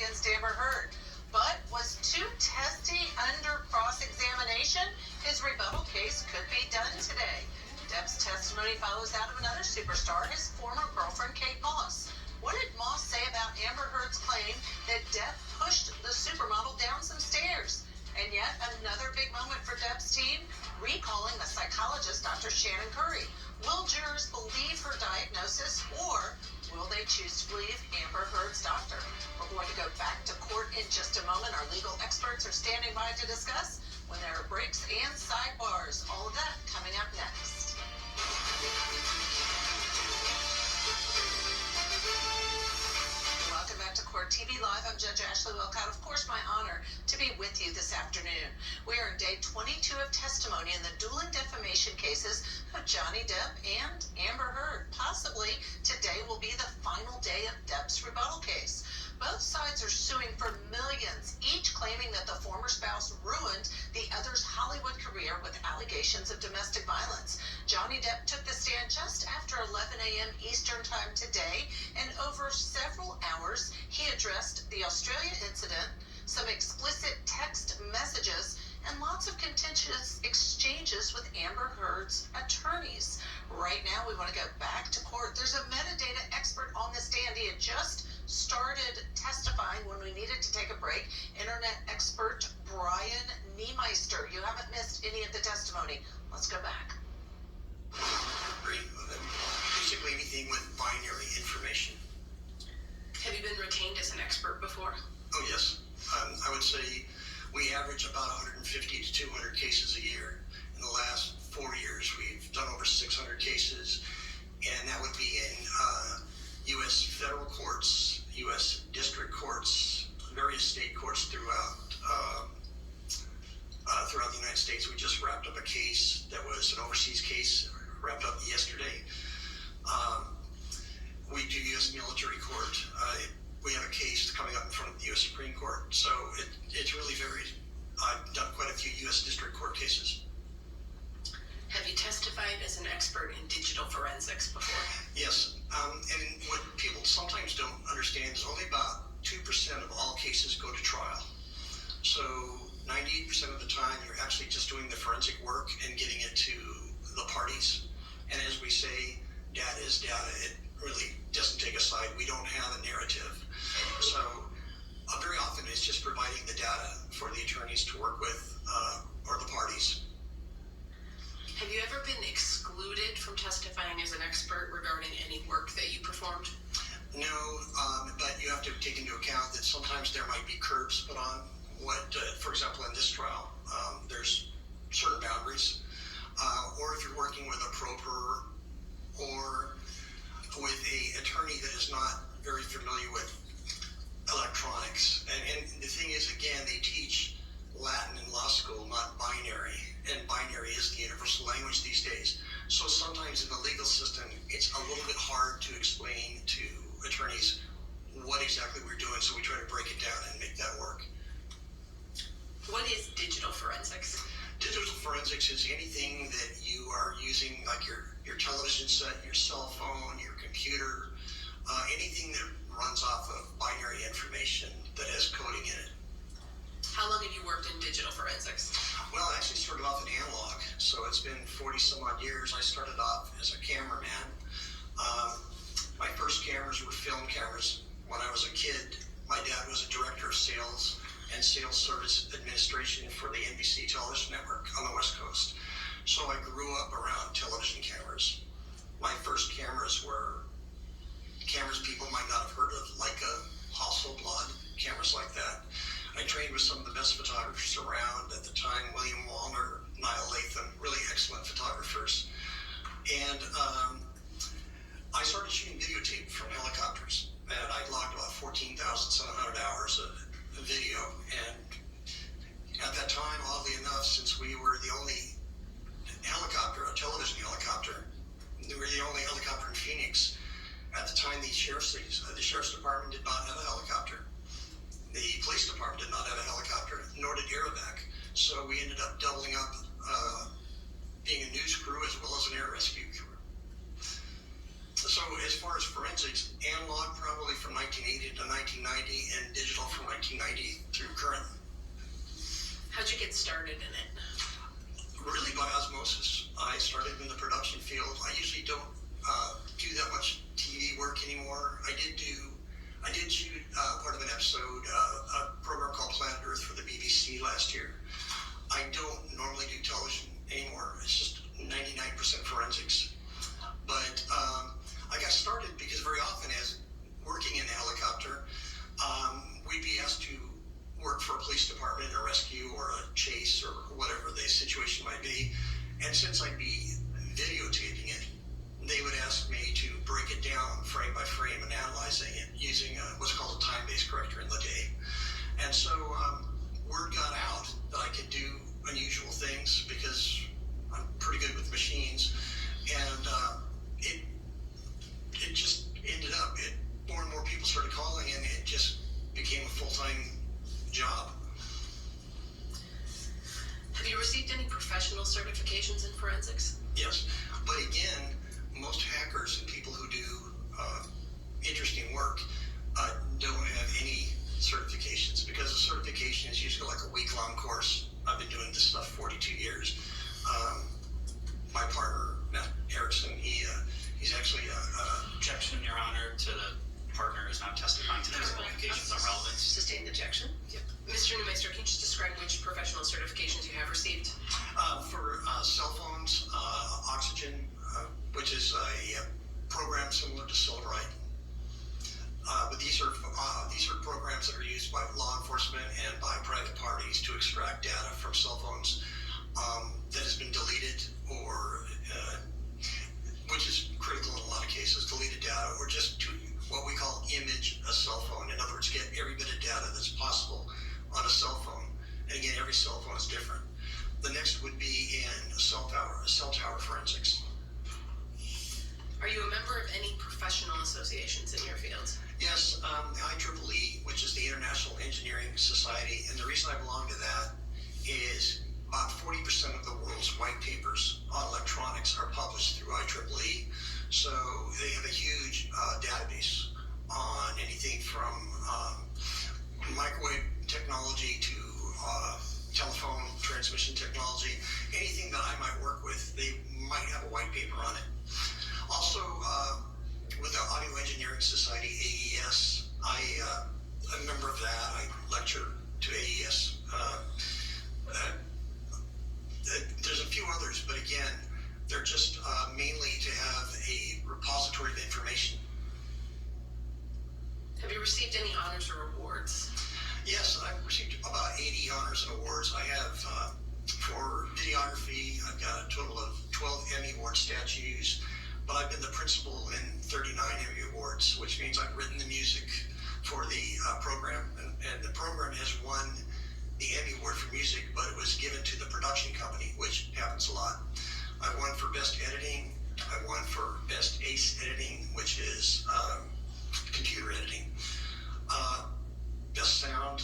against Amber Heard, but was too testy under cross-examination. His rebuttal case could be done today. Depp's testimony follows that of another superstar, his former girlfriend, Kate Moss. What did Moss say about Amber Heard's claim that Depp pushed the supermodel down some stairs? And yet another big moment for Depp's team, recalling the psychologist, Dr. Shannon Curry. Will jurors believe her diagnosis, or will they choose to believe Amber Heard's doctor? We're going to go back to court in just a moment. Our legal experts are standing by to discuss when there are breaks and sidebars. All of that coming up next. Welcome back to Court TV Live. I'm Judge Ashley Wilcott. Of course, my honor to be with you this afternoon. We are in day 22 of testimony in the dueling defamation cases of Johnny Depp and Amber Heard. Possibly today will be the final day of Depp's rebuttal case. Both sides are suing for millions, each claiming that the former spouse ruined the other's Hollywood career with allegations of domestic violence. Johnny Depp took the stand just after 11 a.m. Eastern Time today, and over several hours, he addressed the Australia incident, some explicit text messages, and lots of contentious exchanges with Amber Heard's attorneys. Right now, we want to go back to court. There's a metadata expert on the stand. He had just started testifying when we needed to take a break. Internet expert Brian Niemeister. You haven't missed any of the testimony. Let's go back. Basically anything with binary information. Have you been retained as an expert before? Oh, yes. I would say we average about 150 to 200 cases a year. In the last 4 years, we've done over 600 cases, and that would be in U.S. federal courts, U.S. district courts, various state courts throughout the United States. We just wrapped up a case that was an overseas case, wrapped up yesterday. We do U.S. military court. We have a case coming up in front of the U.S. Supreme Court, so it's really varied. I've done quite a few U.S. district court cases. Have you testified as an expert in digital forensics before? Yes, and what people sometimes don't understand is only about 2% of all cases go to trial. So 98% of the time, you're actually just doing the forensic work and getting it to the parties. And as we say, data is data. It really doesn't take a side. We don't have a narrative. So very often it's just providing the data for the attorneys to work with or the parties. Have you ever been excluded from testifying as an expert regarding any work that you performed? No, but you have to take into account that sometimes there might be curbs put on. For example, in this trial, there's certain boundaries. Or if you're working with a proper or with a attorney that is not very familiar with electronics. And the thing is, again, they teach Latin in law school, not binary. And binary is the universal language these days. So sometimes in the legal system, it's a little bit hard to explain to attorneys what exactly we're doing. So we try to break it down and make that work. What is digital forensics? Digital forensics is anything that you are using, like your television set, your cell phone, your computer, anything that runs off of binary information that has coding in it. How long have you worked in digital forensics? Well, I actually started off in analog, so it's been 40 some odd years. I started off as a cameraman. My first cameras were film cameras. When I was a kid, my dad was a director of sales and sales service administration for the NBC television network on the West Coast. So I grew up around television cameras. My first cameras were cameras people might not have heard of, Leica, Hasselblad, cameras like that. I trained with some of the best photographers around at the time, William Wallner, Niall Latham, really excellent photographers. And I started shooting videotape from helicopters, and I logged about 14,700 hours of video. And at that time, oddly enough, since we were the only helicopter, a television helicopter, we were the only helicopter in Phoenix. At the time, the sheriff's department did not have a helicopter. The police department did not have a helicopter, nor did Aerovac. So we ended up doubling up, being a news crew as well as an air rescue crew. So as far as forensics, analog probably from 1980 to 1990, and digital 1990 through current. How'd you get started in it? Really by osmosis. I started in the production field. I usually don't do that much TV work anymore. I did shoot part of an episode, a program called Planet Earth for the BBC last year. I don't normally do television anymore. It's just 99% forensics. But I got started because very often, as working in the helicopter, we'd be asked to work for a police department, a rescue, or a chase, or whatever the situation might be. And since I'd be videotaping it, they would ask me to break it down frame by frame and analyzing it using what's called a time-based corrector in the day. And so word got out that I could do unusual things because I'm pretty good with machines. And it just ended up, more and more people started calling, and it just became a full-time job. Have you received any professional certifications in forensics? Yes, but again, most hackers and people who do interesting work don't have any certifications, because a certification is usually like a week-long course. I've been doing this stuff 42 years. My partner, Matt Erickson, he's actually Objection, Your Honor, to the partner is not testifying to these qualifications on relevance. Sustained objection. Yep. Mr. Newmeister, can you just describe which professional certifications you have received? for cell phones, Oxygen, which is a program similar to Silverite. But these are programs that are used by law enforcement and by private parties to extract data from cell phones that has been deleted, or which is critical in a lot of cases, deleted data, or just to what we call image a cell phone. In other words, get every bit of data that's possible on a cell phone. And again, every cell phone is different. The next would be in cell tower forensics. Are you a member of any professional associations in your field? Yes, the IEEE, which is the International Engineering Society, and the reason I belong to that is about 40% of the world's white papers on electronics are published through IEEE. So they have a huge database on anything from microwave technology to telephone transmission technology. Anything that I might work with, they might have a white paper on it. Also, with the Audio Engineering Society, AES, I'm a member of that. I lecture to AES. There's a few others, but again, they're just mainly to have a repository of information. Have you received any honors or awards? Yes, I've received about 80 honors and awards. I have, for videography, I've got a total of 12 Emmy Award statues, but I've been the principal in 39 Emmy Awards, which means I've written the music for the program, and the program has won the Emmy Award for music, but it was given to the production company, which happens a lot. I won for Best Editing. I won for Best Ace Editing, which is computer editing. Best Sound.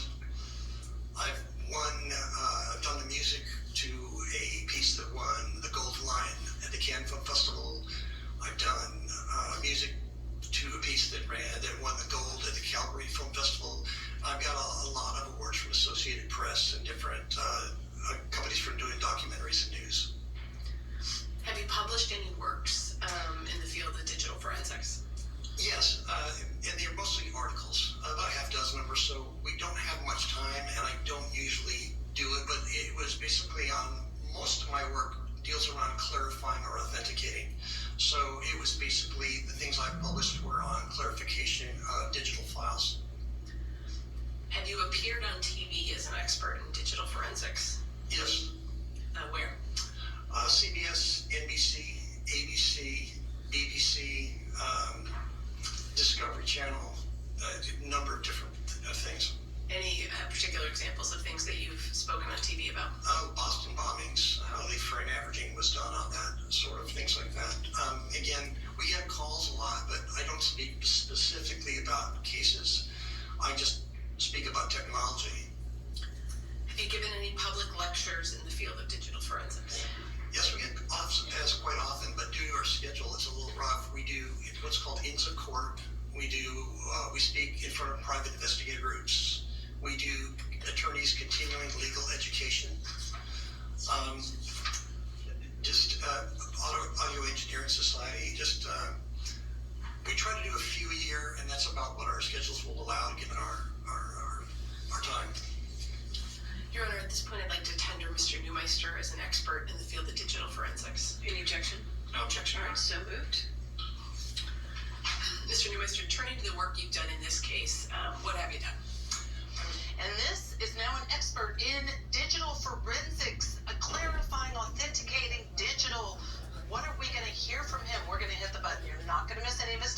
I've done the music to a piece that won the Golden Lion at the Cannes Film Festival. I've done music to a piece that won the gold at the Calgary Film Festival. I've got a lot of awards from Associated Press and different companies for doing documentaries and news. Have you published any works in the field of digital forensics? Yes, and they're mostly articles, about a half dozen of them or so. We don't have much time, and I don't usually do it, but it was basically on most of my work deals around clarifying or authenticating. So it was basically the things I published were on clarification of digital files. Have you appeared on TV as an expert in digital forensics? Yes. Where? CBS, NBC, ABC, BBC, Discovery Channel, a number of different things. Any particular examples of things that you've spoken on TV about? Boston bombings, how the frame averaging was done on that, sort of things like that. Again, we get calls a lot, but I don't speak specifically about cases. I just speak about technology. Have you given any public lectures in the field of digital forensics? Yes, we get as quite often, but due to our schedule, it's a little rough. We do what's called INSA Court. We speak in front of private investigator groups. We do attorneys continuing legal education. Audio Engineering Society, we try to do a few a year, and that's about what our schedules will allow given our time. Your Honor, at this point, I'd like to tender Mr. Neumeister as an expert in the field of digital forensics. Any objection? No objection, All Your right, Honor. so moved. Mr. Neumeister, turning to the work you've done in this case, what have you done? And this is now an expert in digital forensics, clarifying, authenticating digital. What are we going to hear from him? We're going to hit the button. You're not going to miss any of his testimony.